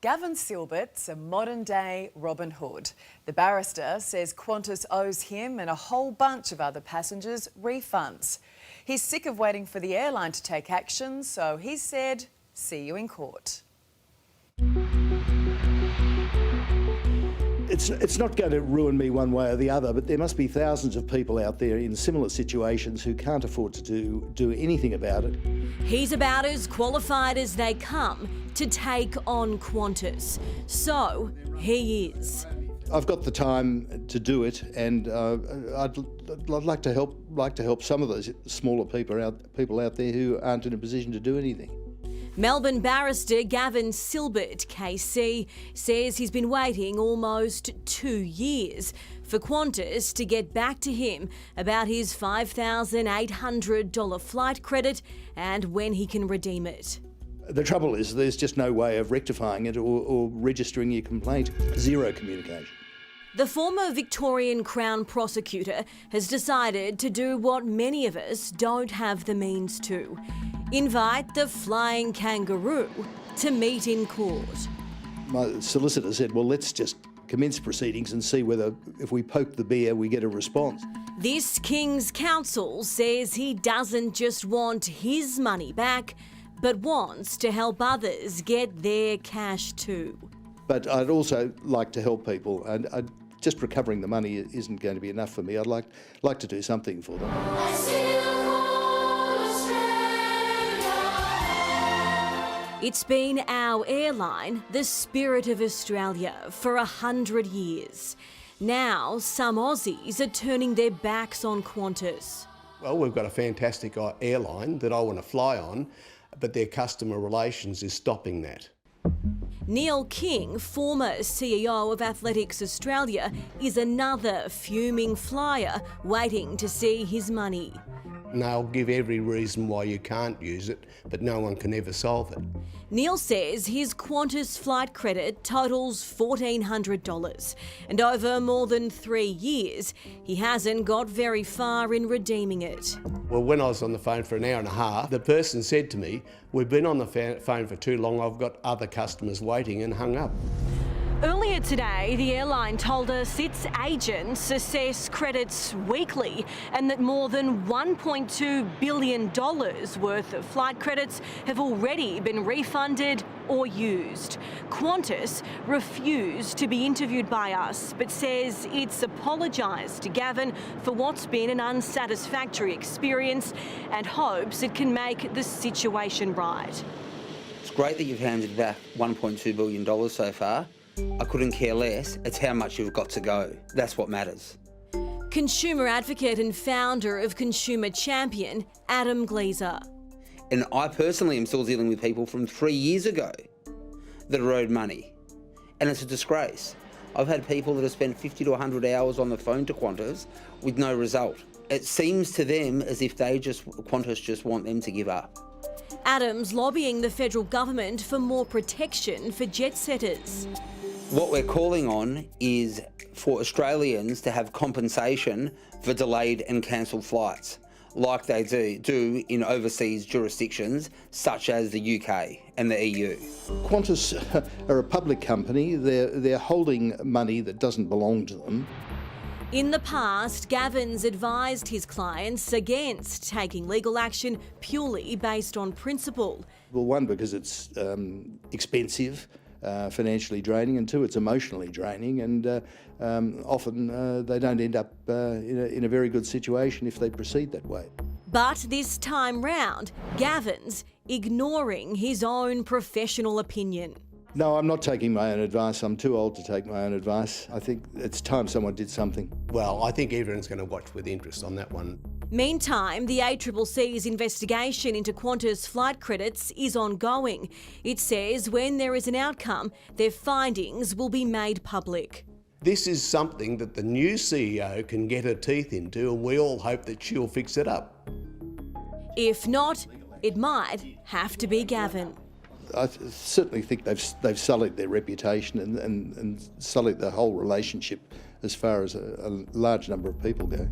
Gavin Silbert's a modern-day Robin Hood. The barrister says Qantas owes him and a whole bunch of other passengers refunds. He's sick of waiting for the airline to take action, so he said, "See you in court." It's not going to ruin me one way or the other, but there must be thousands of people out there in similar situations who can't afford to do anything about it. He's about as qualified as they come to take on Qantas. So he is. I've got the time to do it, and I'd like to help some of those smaller people out there who aren't in a position to do anything. Melbourne barrister Gavin Silbert, KC, says he's been waiting almost 2 years for Qantas to get back to him about his $5,800 flight credit and when he can redeem it. The trouble is there's just no way of rectifying it or registering your complaint. Zero communication. The former Victorian Crown prosecutor has decided to do what many of us don't have the means to: invite the flying kangaroo to meet in court. My solicitor said, well, let's just commence proceedings and see whether, if we poke the bear, we get a response. This King's Counsel says he doesn't just want his money back, but wants to help others get their cash too. But I'd also like to help people, and just recovering the money isn't going to be enough for me. I'd like to do something for them. It's been our airline, the Spirit of Australia, for 100 years. Now, some Aussies are turning their backs on Qantas. Well, we've got a fantastic airline that I want to fly on, but their customer relations is stopping that. Neil King, former CEO of Athletics Australia, is another fuming flyer waiting to see his money. And they'll give every reason why you can't use it, but no one can ever solve it. Neil says his Qantas flight credit totals $1,400, and over more than 3 years, he hasn't got very far in redeeming it. Well, when I was on the phone for an hour and a half, the person said to me, "We've been on the phone for too long, I've got other customers waiting," and hung up. Earlier today, the airline told us its agents assess credits weekly and that more than $1.2 billion worth of flight credits have already been refunded or used. Qantas refused to be interviewed by us, but says it's apologised to Gavin for what's been an unsatisfactory experience and hopes it can make the situation right. It's great that you've handed back $1.2 billion so far. I couldn't care less. It's how much you've got to go. That's what matters. Consumer advocate and founder of Consumer Champion, Adam Gleeser. And I personally am still dealing with people from 3 years ago that are owed money. And it's a disgrace. I've had people that have spent 50 to 100 hours on the phone to Qantas with no result. It seems to them as if Qantas just want them to give up. Adam's lobbying the federal government for more protection for jet setters. What we're calling on is for Australians to have compensation for delayed and cancelled flights, like they do in overseas jurisdictions such as the UK and the EU. Qantas are a public company. They're holding money that doesn't belong to them. In the past, Gavin's advised his clients against taking legal action purely based on principle. Well, one, because it's expensive, financially draining, and two, it's emotionally draining, and often they don't end up in a very good situation if they proceed that way. But this time round, Gavin's ignoring his own professional opinion. No, I'm not taking my own advice. I'm too old to take my own advice. I think it's time someone did something. Well, I think everyone's going to watch with interest on that one. Meantime, the ACCC's investigation into Qantas flight credits is ongoing. It says when there is an outcome, their findings will be made public. This is something that the new CEO can get her teeth into, and we all hope that she'll fix it up. If not, it might have to be Gavin. I certainly think they've sullied their reputation and sullied the whole relationship as far as a large number of people go.